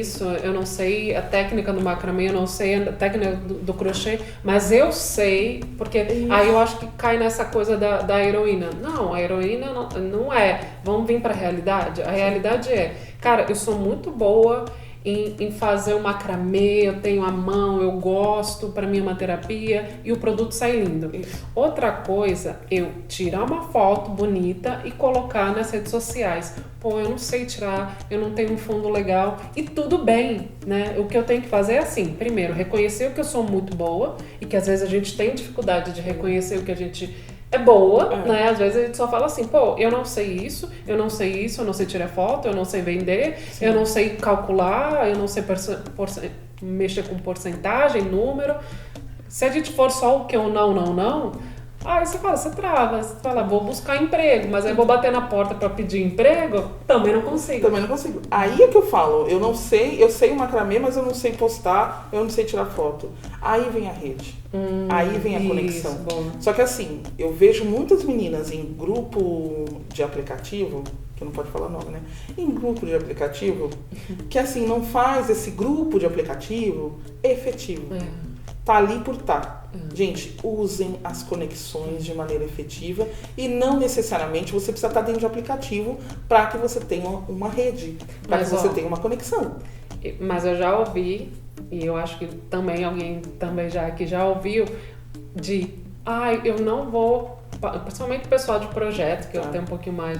isso, eu não sei a técnica do macramê, eu não sei a técnica do crochê, mas eu sei, porque aí eu acho que cai nessa coisa da heroína. Não, a heroína não é. Vamos vir para a realidade? A realidade é, cara, eu sou muito boa em fazer o macramê, eu tenho a mão, eu gosto, para mim é uma terapia e o produto sai lindo. Outra coisa, eu tirar uma foto bonita e colocar nas redes sociais. Pô, eu não sei tirar, eu não tenho um fundo legal e tudo bem, né? O que eu tenho que fazer é assim, primeiro, reconhecer o que eu sou muito boa e que às vezes a gente tem dificuldade de reconhecer o que a gente é boa, né? Às vezes a gente só fala assim, pô, eu não sei isso, eu não sei tirar foto, eu não sei vender, eu não sei calcular, eu não sei mexer com porcentagem, número. Se a gente for só o que eu não, aí você trava, você fala, vou buscar emprego, mas aí vou bater na porta para pedir emprego, também não consigo. Aí é que eu falo, eu sei o macramê, mas eu não sei postar, eu não sei tirar foto. Aí vem a rede, aí vem a conexão. Bom. Só que assim, eu vejo muitas meninas em grupo de aplicativo, que não pode falar nome, né? Em grupo de aplicativo, que assim, não faz esse grupo de aplicativo efetivo. Tá ali por tá. Gente, usem as conexões de maneira efetiva e não necessariamente você precisa estar dentro de aplicativo para que você tenha uma rede, para que você tenha uma conexão. Mas eu já ouvi, e eu acho que também alguém também já ouviu, eu não vou, principalmente o pessoal de projeto, que eu tenho um pouquinho mais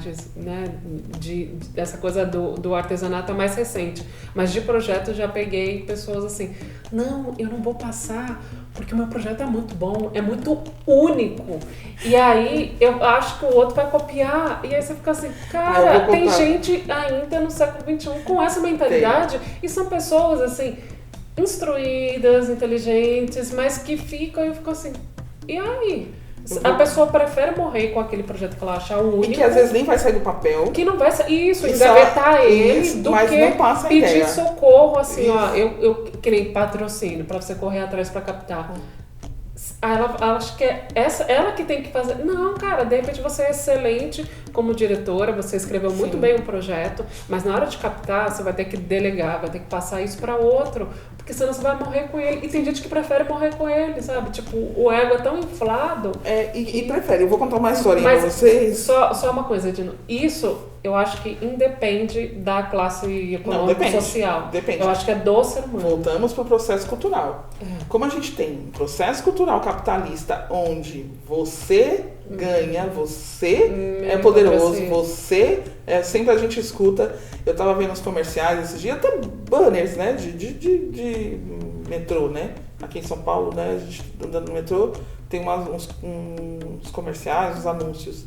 dessa coisa do artesanato é mais recente, mas de projeto eu já peguei pessoas assim, não, eu não vou passar porque o meu projeto é muito bom, é muito único, e aí eu acho que o outro vai copiar, e aí você fica assim, cara, tem gente ainda no século XXI com essa mentalidade, e são pessoas assim, instruídas, inteligentes, mas que ficam, e eu fico assim, e aí? A pessoa prefere morrer com aquele projeto que ela acha único. E que às vezes nem vai sair do papel. Que não vai sair. Isso, engavetar ele do que pedir socorro, assim, eu que nem patrocínio, pra você correr atrás pra captar. Aí ela acha que é ela que tem que fazer. Não, cara, de repente você é excelente como diretora, você escreveu muito bem um projeto, mas na hora de captar, você vai ter que delegar, vai ter que passar isso pra outro, porque senão você vai morrer com ele. E tem gente que prefere morrer com ele, sabe? Tipo, o ego é tão inflado. E prefere. Eu vou contar uma história pra vocês. Só uma coisa, Dino. Isso, eu acho que independe da classe econômica social. Depende. Eu acho que é do ser humano. Voltamos pro processo cultural. Como a gente tem um processo cultural capitalista onde você ganha, você é poderoso, você sempre a gente escuta. Eu tava vendo os comerciais esses dias, até banners, né, de metrô, né, aqui em São Paulo, né, a gente andando no metrô, tem uns comerciais, uns anúncios,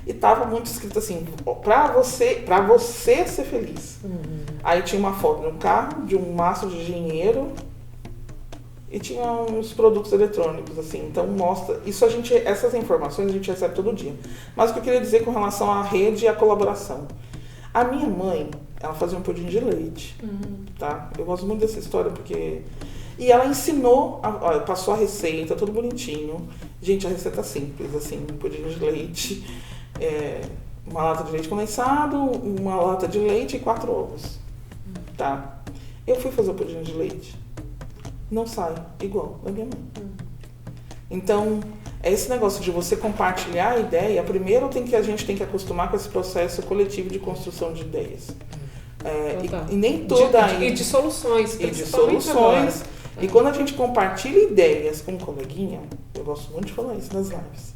e tava muito escrito assim, pra você ser feliz. Aí tinha uma foto de um carro, de um maço de dinheiro, e tinha uns produtos eletrônicos, assim, então mostra, essas informações a gente recebe todo dia. Mas o que eu queria dizer com relação à rede e à colaboração. A minha mãe, ela fazia um pudim de leite, tá? Eu gosto muito dessa história porque... E ela ensinou, passou a receita, tudo bonitinho. Gente, a receita simples, assim, um pudim de leite, uma lata de leite condensado, uma lata de leite e 4 ovos, tá? Eu fui fazer o pudim de leite. Não sai igual da minha mãe. Então, é esse negócio de você compartilhar a ideia. Primeiro a gente tem que acostumar com esse processo coletivo de construção de ideias. E nem toda... E de soluções. E de soluções. E quando a gente compartilha ideias com um coleguinha, eu gosto muito de falar isso nas lives,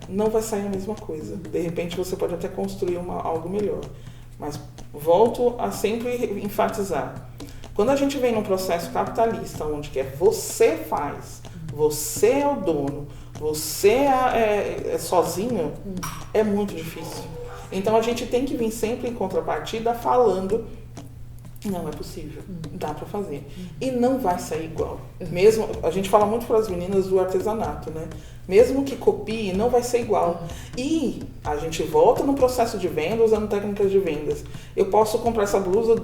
não vai sair a mesma coisa. De repente você pode até construir algo melhor. Mas volto a sempre enfatizar. Quando a gente vem num processo capitalista, onde que você faz, você é o dono, você é sozinho, é muito difícil. Então a gente tem que vir sempre em contrapartida falando, não é possível, dá pra fazer. E não vai sair igual. Mesmo, a gente fala muito para as meninas do artesanato, né? Mesmo que copie, não vai ser igual. E a gente volta no processo de venda usando técnicas de vendas. Eu posso comprar essa blusa,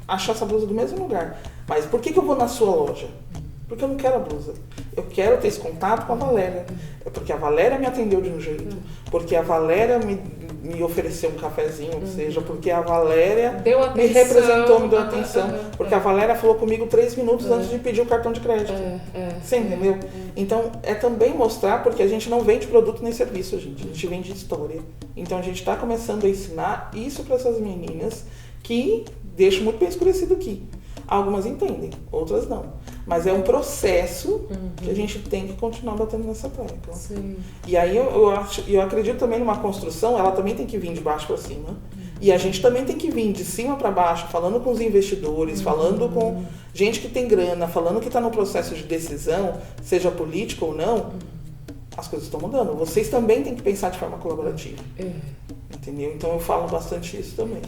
achar essa blusa do mesmo lugar. Mas por que eu vou na sua loja? Porque eu não quero a blusa. Eu quero ter esse contato com a Valéria. Porque a Valéria me atendeu de um jeito. Porque a Valéria me ofereceu um cafezinho, que seja. Porque a Valéria me representou, me deu atenção. Porque a Valéria falou comigo 3 minutos antes de pedir o cartão de crédito. Você entendeu? Então, é também mostrar, porque a gente não vende produto nem serviço, gente. A gente vende história. Então, a gente está começando a ensinar isso para essas meninas que deixo muito bem escurecido aqui. Algumas entendem, outras não. Mas é um processo que a gente tem que continuar batendo nessa tecla. Sim. E aí eu acredito também numa construção, ela também tem que vir de baixo para cima. E a gente também tem que vir de cima para baixo, falando com os investidores, falando com gente que tem grana, falando que está no processo de decisão, seja político ou não. As coisas estão mudando. Vocês também têm que pensar de forma colaborativa. Entendeu? Então eu falo bastante isso também.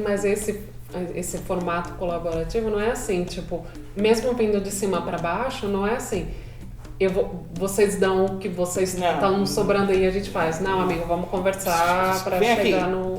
Mas esse formato colaborativo não é assim, tipo, mesmo vindo de cima para baixo, não é assim. Vocês dão o que vocês estão sobrando aí, a gente faz. Não, amigo, vamos conversar para chegar no...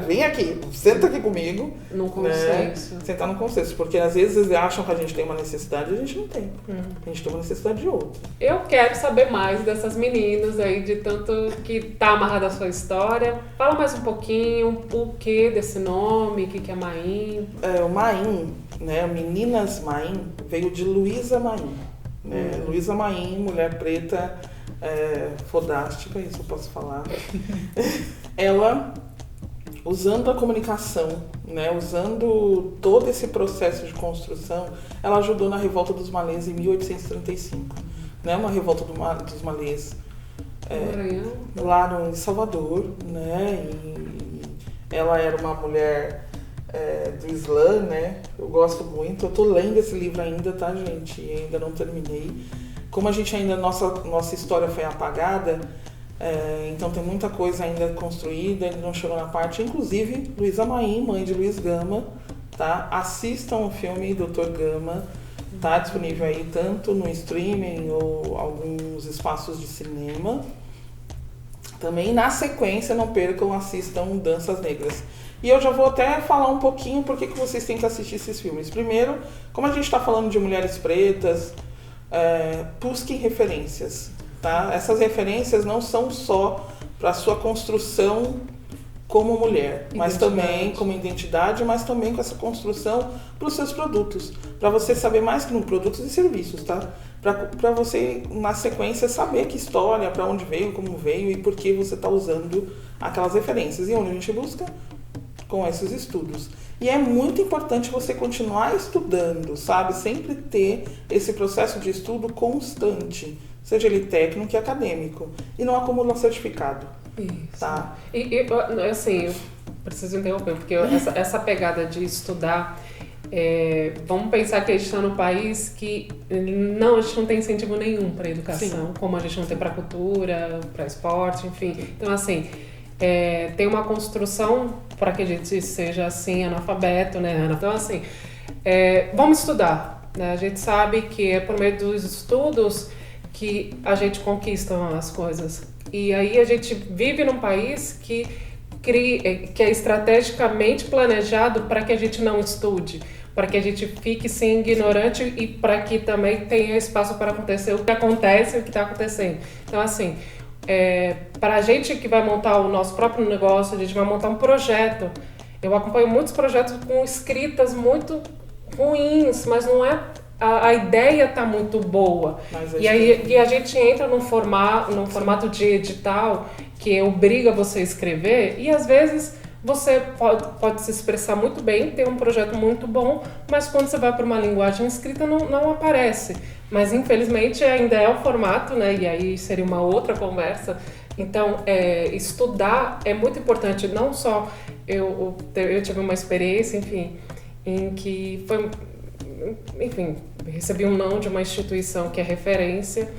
Vem aqui, senta aqui comigo. Num consenso. Né? Sentar no consenso, porque às vezes eles acham que a gente tem uma necessidade e a gente não tem. A gente tem uma necessidade de outra. Eu quero saber mais dessas meninas aí, de tanto que tá amarrada a sua história. Fala mais um pouquinho, o que desse nome, o que é Maim? O Maim, né, Meninas Maim, veio de Luísa Maim. Luísa Maim, mulher preta, fodástica, isso eu posso falar. Ela, usando a comunicação, né, usando todo esse processo de construção, ela ajudou na Revolta dos Malês em 1835. Né, uma revolta dos Malês lá em Salvador. Né, e ela era uma mulher... do Islã, né? Eu gosto muito. Eu tô lendo esse livro ainda, tá, gente? E ainda não terminei. Como a gente ainda... Nossa história foi apagada, então tem muita coisa ainda construída, ainda não chegou na parte. Inclusive, Luísa Maim, mãe de Luiz Gama, tá? Assistam o filme Dr. Gama. Tá disponível aí tanto no streaming ou alguns espaços de cinema. Também, na sequência, não percam, assistam Danças Negras. E eu já vou até falar um pouquinho por que vocês têm que assistir esses filmes. Primeiro, como a gente está falando de mulheres pretas, busquem referências. Tá? Essas referências não são só para a sua construção como mulher, mas também como identidade, mas também com essa construção para os seus produtos. Para você saber mais que produtos e serviços, tá? Para você, na sequência, saber que história, para onde veio, como veio e por que você está usando aquelas referências. E onde a gente busca? Com esses estudos. E é muito importante você continuar estudando, sabe? Sempre ter esse processo de estudo constante, seja ele técnico e acadêmico. E não acumular certificado. Isso. Tá? E assim, eu preciso interromper, porque essa pegada de estudar, vamos pensar que a gente está num país que a gente não tem incentivo nenhum para educação, sim, como a gente não tem para cultura, para esporte, enfim. Então, assim, tem uma construção para que a gente seja, assim, analfabeto, né, Ana? Então, assim, vamos estudar, né? A gente sabe que é por meio dos estudos que a gente conquista as coisas. E aí a gente vive num país que é estrategicamente planejado para que a gente não estude, para que a gente fique sem ignorante e para que também tenha espaço para acontecer o que acontece e o que está acontecendo. Então, assim, para a gente que vai montar o nosso próprio negócio, a gente vai montar um projeto. Eu acompanho muitos projetos com escritas muito ruins, mas não é a ideia tá muito boa. E aí a gente entra num formato de edital que obriga você a escrever e às vezes você pode se expressar muito bem, ter um projeto muito bom, mas quando você vai para uma linguagem escrita não aparece. Mas infelizmente ainda é o formato, né? E aí seria uma outra conversa. Então, estudar é muito importante. Não só eu tive uma experiência, enfim, em que foi, enfim, recebi um não de uma instituição que é referência.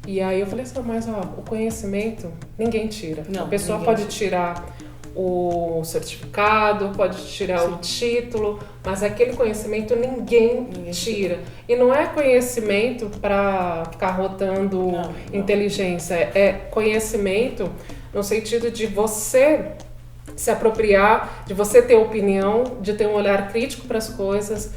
E aí eu falei assim, mas ó, o conhecimento ninguém tira. Não, a pessoa pode tirar o certificado, pode tirar o título, mas aquele conhecimento ninguém tira. E não é conhecimento para ficar rotando inteligência, é conhecimento no sentido de você se apropriar, de você ter opinião, de ter um olhar crítico para as coisas,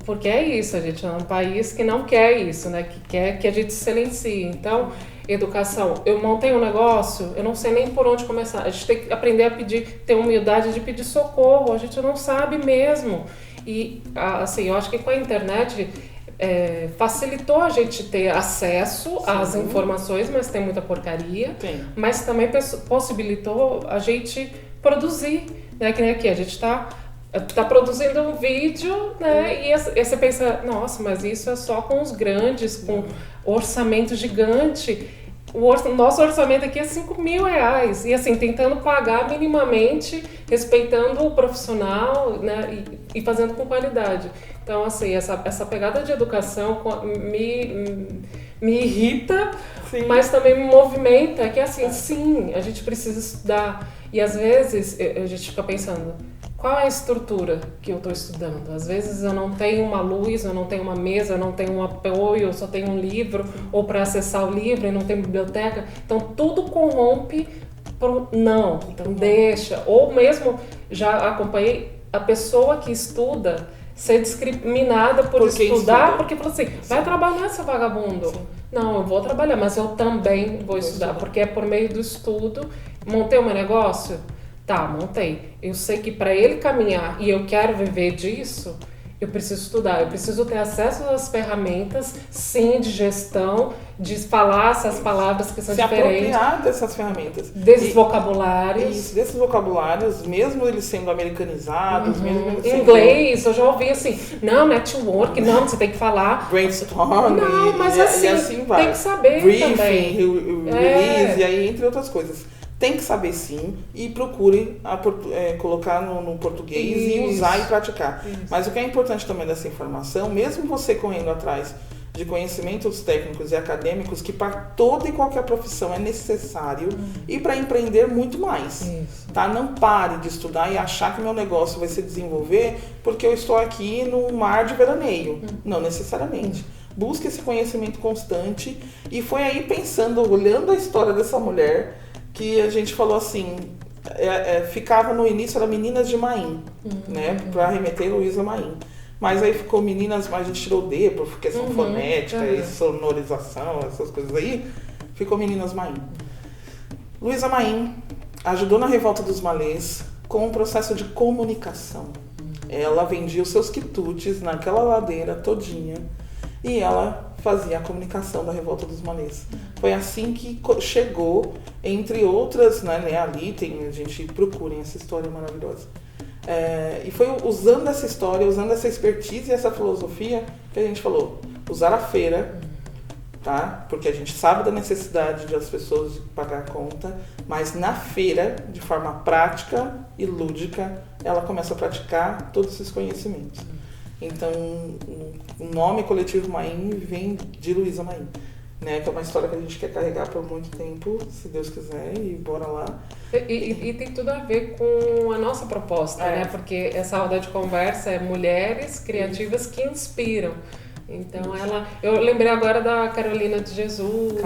porque é isso, a gente é um país que não quer isso, né? Que quer que a gente se silencie. Então, educação, eu montei um negócio, eu não sei nem por onde começar. A gente tem que aprender a ter humildade de pedir socorro, a gente não sabe mesmo. E, assim, eu acho que com a internet facilitou a gente ter acesso às informações, mas tem muita porcaria. Mas também possibilitou a gente produzir, né? Que nem aqui, a gente tá produzindo um vídeo, né? E você pensa, nossa, mas isso é só com os grandes, com orçamento gigante. Nosso orçamento aqui é R$5.000 e assim, tentando pagar minimamente, respeitando o profissional, né, e fazendo com qualidade. Então, assim, essa pegada de educação me irrita, mas também me movimenta, que assim, sim, a gente precisa estudar. E às vezes a gente fica pensando, qual é a estrutura que eu estou estudando? Às vezes eu não tenho uma luz, eu não tenho uma mesa, eu não tenho um apoio, eu só tenho um livro, ou para acessar o livro e não tem biblioteca. Então tudo corrompe não, então deixa. Ou mesmo, já acompanhei a pessoa que estuda ser discriminada por estudar, porque falou assim, vai trabalhar, seu vagabundo. Não, eu vou trabalhar, mas eu também vou estudar, porque é por meio do estudo. Montei o meu negócio? Tá, montei. Eu sei que para ele caminhar e eu quero viver disso, eu preciso estudar, eu preciso ter acesso às ferramentas, sim, de gestão, de falar essas palavras que são diferentes. Se apropriar dessas ferramentas. Desses vocabulários. Isso, desses vocabulários, mesmo eles sendo americanizados, mesmo eles sendo... Inglês, eu já ouvi assim, não, network, não, você tem que falar... Brainstorm, não, mas assim, vai. Tem que saber Briefing, também. Release, e aí, entre outras coisas. Tem que saber sim e procure colocar no português e usar e praticar. Mas o que é importante também dessa informação, mesmo você correndo atrás de conhecimentos técnicos e acadêmicos, que para toda e qualquer profissão é necessário e para empreender muito mais. Tá? Não pare de estudar e achar que meu negócio vai se desenvolver porque eu estou aqui num mar de veraneio. Não necessariamente. Busque esse conhecimento constante e foi aí pensando, olhando a história dessa mulher, que a gente falou assim, ficava no início, era Meninas de Maim, né, para remeter Luísa Maim. Mas aí ficou Meninas, mas a gente tirou o D, por questão fonética e sonorização, essas coisas aí, ficou Meninas Maim. Luísa Maim ajudou na Revolta dos Malês com um processo de comunicação. Ela vendia os seus quitutes naquela ladeira todinha e ela fazia a comunicação da Revolta dos Malês. Foi assim que chegou, entre outras, né, ali a gente procurem essa história maravilhosa. E foi usando essa história, usando essa expertise e essa filosofia que a gente falou, usar a feira, tá? Porque a gente sabe da necessidade das pessoas de pagar a conta, mas na feira, de forma prática e lúdica, ela começa a praticar todos esses conhecimentos. Então, o nome Coletivo Maim vem de Luísa Maim, né? Que é uma história que a gente quer carregar por muito tempo, se Deus quiser, e bora lá. E tem tudo a ver com a nossa proposta, né? Porque essa roda de conversa é mulheres criativas que inspiram. Então eu lembrei agora da Carolina de Jesus,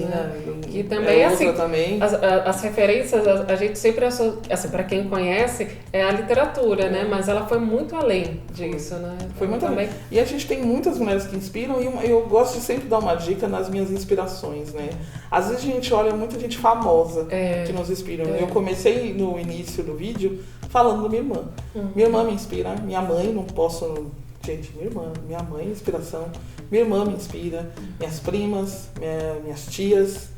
né? Que também assim, também. As referências a gente sempre assim, para quem conhece é a literatura, né? Mas ela foi muito além disso, né? Foi muito além. E a gente tem muitas mulheres que inspiram e eu gosto de sempre dar uma dica nas minhas inspirações, né? Às vezes a gente olha muita gente famosa que nos inspira. Eu comecei no início do vídeo falando da minha irmã. Minha irmã me inspira, minha mãe, não posso Gente, minha irmã, minha mãe é inspiração, minha irmã me inspira, minhas primas, minhas tias,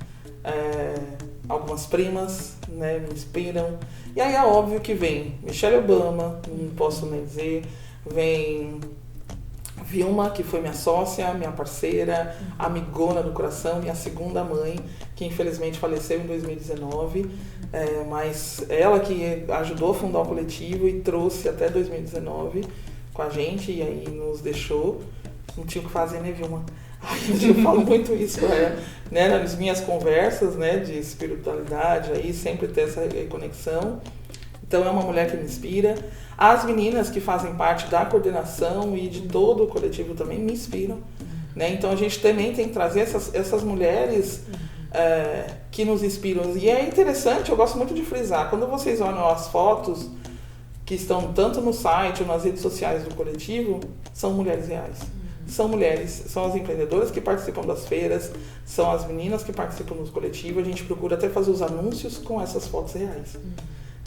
algumas primas, né, me inspiram. E aí é óbvio que vem Michelle Obama, não posso nem dizer, vem Vilma, que foi minha sócia, minha parceira, amigona do coração, minha segunda mãe, que infelizmente faleceu em 2019, mas ela que ajudou a fundar o coletivo e trouxe até 2019 com a gente, e aí nos deixou. Não tinha o que fazer, né, Vilma? Ai, eu falo muito isso com ela, né, nas minhas conversas, né, de espiritualidade, aí sempre ter essa conexão. Então é uma mulher que me inspira. As meninas que fazem parte da coordenação e de todo o coletivo também me inspiram, né? Então a gente também tem que trazer essas mulheres que nos inspiram. E é interessante, eu gosto muito de frisar, quando vocês olham as fotos que estão tanto no site ou nas redes sociais do coletivo, são mulheres reais. São mulheres, são as empreendedoras que participam das feiras, são as meninas que participam do coletivo. A gente procura até fazer os anúncios com essas fotos reais,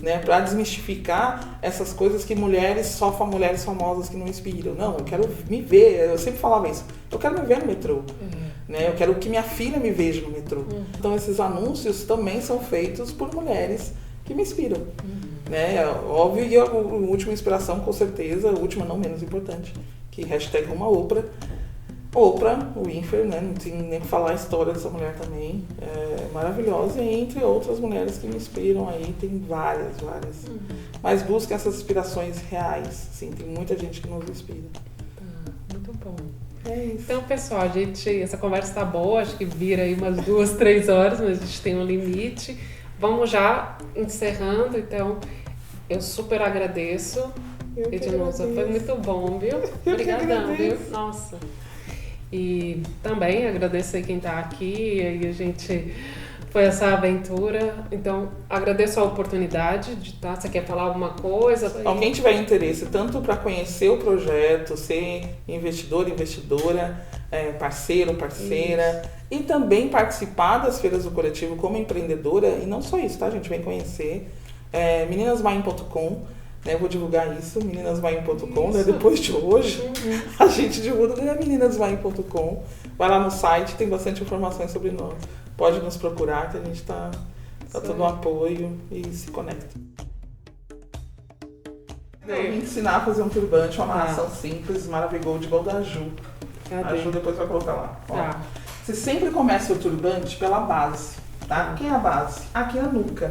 né, para desmistificar essas coisas que só mulheres famosas que não inspiram. Não, eu quero me ver, eu sempre falava isso, eu quero me ver no metrô, né, eu quero que minha filha me veja no metrô. Então esses anúncios também são feitos por mulheres que me inspiram, né, óbvio. E a última inspiração, com certeza, a última não menos importante, que hashtag uma Oprah Winfrey, né? Não tem nem que falar a história dessa mulher também, é maravilhosa, e entre outras mulheres que me inspiram aí, tem várias. Mas busquem essas inspirações reais, sim, tem muita gente que nos inspira. Muito bom. É isso. Então, pessoal, essa conversa tá boa, acho que vira aí umas 2, 3 horas, mas a gente tem um limite. Vamos já encerrando, então eu super agradeço. Ednosa, foi muito bom, viu? Obrigadão, viu? Nossa. E também agradeço aí quem está aqui, e a gente foi essa aventura. Então, agradeço a oportunidade de estar. Você quer falar alguma coisa? Alguém tiver interesse tanto para conhecer o projeto, ser investidor, investidora, parceiro, parceira, e também participar das feiras do coletivo como empreendedora, e não só isso, tá? A gente vem conhecer meninasmaim.com. Eu vou divulgar isso, meninasmaim.com, né? Depois de hoje, a gente divulga meninasmaim.com. Vai lá no site, tem bastante informações sobre nós. Pode nos procurar, que a gente tá todo no apoio e se conecta. Eu vim ensinar a fazer um turbante, uma amarração simples, Maravigold, igual da Ju. A Ju depois vai colocar lá. Ó, você sempre começa o turbante pela base, tá? Quem é a base? Aqui é a nuca.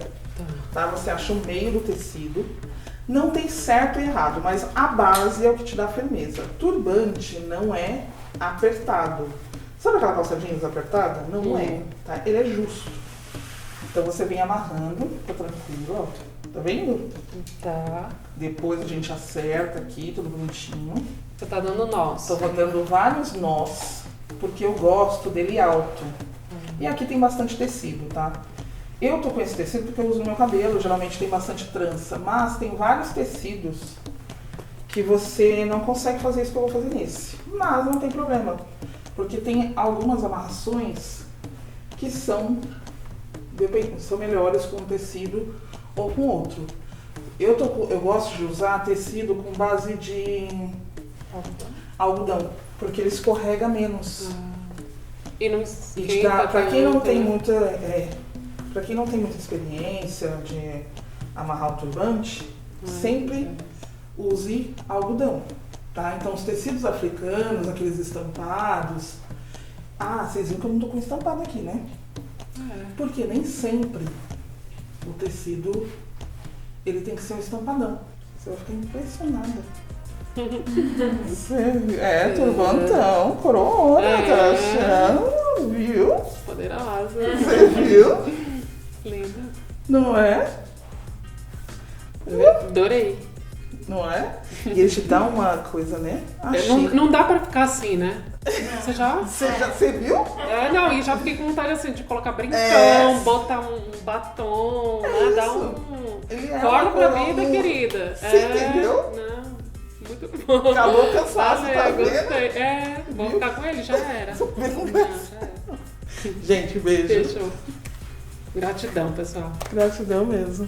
Tá? Você acha o meio do tecido. Não tem certo e errado, mas a base é o que te dá firmeza. Turbante não é apertado. Sabe aquela calça jeans apertada? Não é, tá? Ele é justo. Então você vem amarrando, tá tranquilo, ó. Tá vendo? Tá. Depois a gente acerta aqui, tudo bonitinho. Você tá dando nós. Tô dando vários nós, porque eu gosto dele alto. E aqui tem bastante tecido, tá? Eu tô com esse tecido porque eu uso no meu cabelo, geralmente tem bastante trança, mas tem vários tecidos que você não consegue fazer isso que eu vou fazer nesse. Mas não tem problema, porque tem algumas amarrações que são melhores com um tecido ou com outro. Eu gosto de usar tecido com base de algodão, porque ele escorrega menos. E não esquenta. Para quem não tem muita... Para quem não tem muita experiência de amarrar o turbante, sempre use algodão, tá? Então os tecidos africanos, aqueles estampados... vocês viram que eu não tô com estampado aqui, né? Porque nem sempre o tecido, ele tem que ser um estampadão. Você vai ficar impressionada. Turbantão, corona, tá achando? Viu? Poderosa. Você viu? Linda. Não é? Adorei. Não é? E ele te dá uma coisa, né? Não dá pra ficar assim, né? Você viu? Não, e já fiquei com vontade assim de colocar brincão, botar um batom, né? Dar Acorda pra vida, querida. Você entendeu? Não. Muito bom. Acabou cansado, tá gostei. Vou ficar com ele, já era. Gente, beijo. Fechou. Gratidão, pessoal. Gratidão mesmo.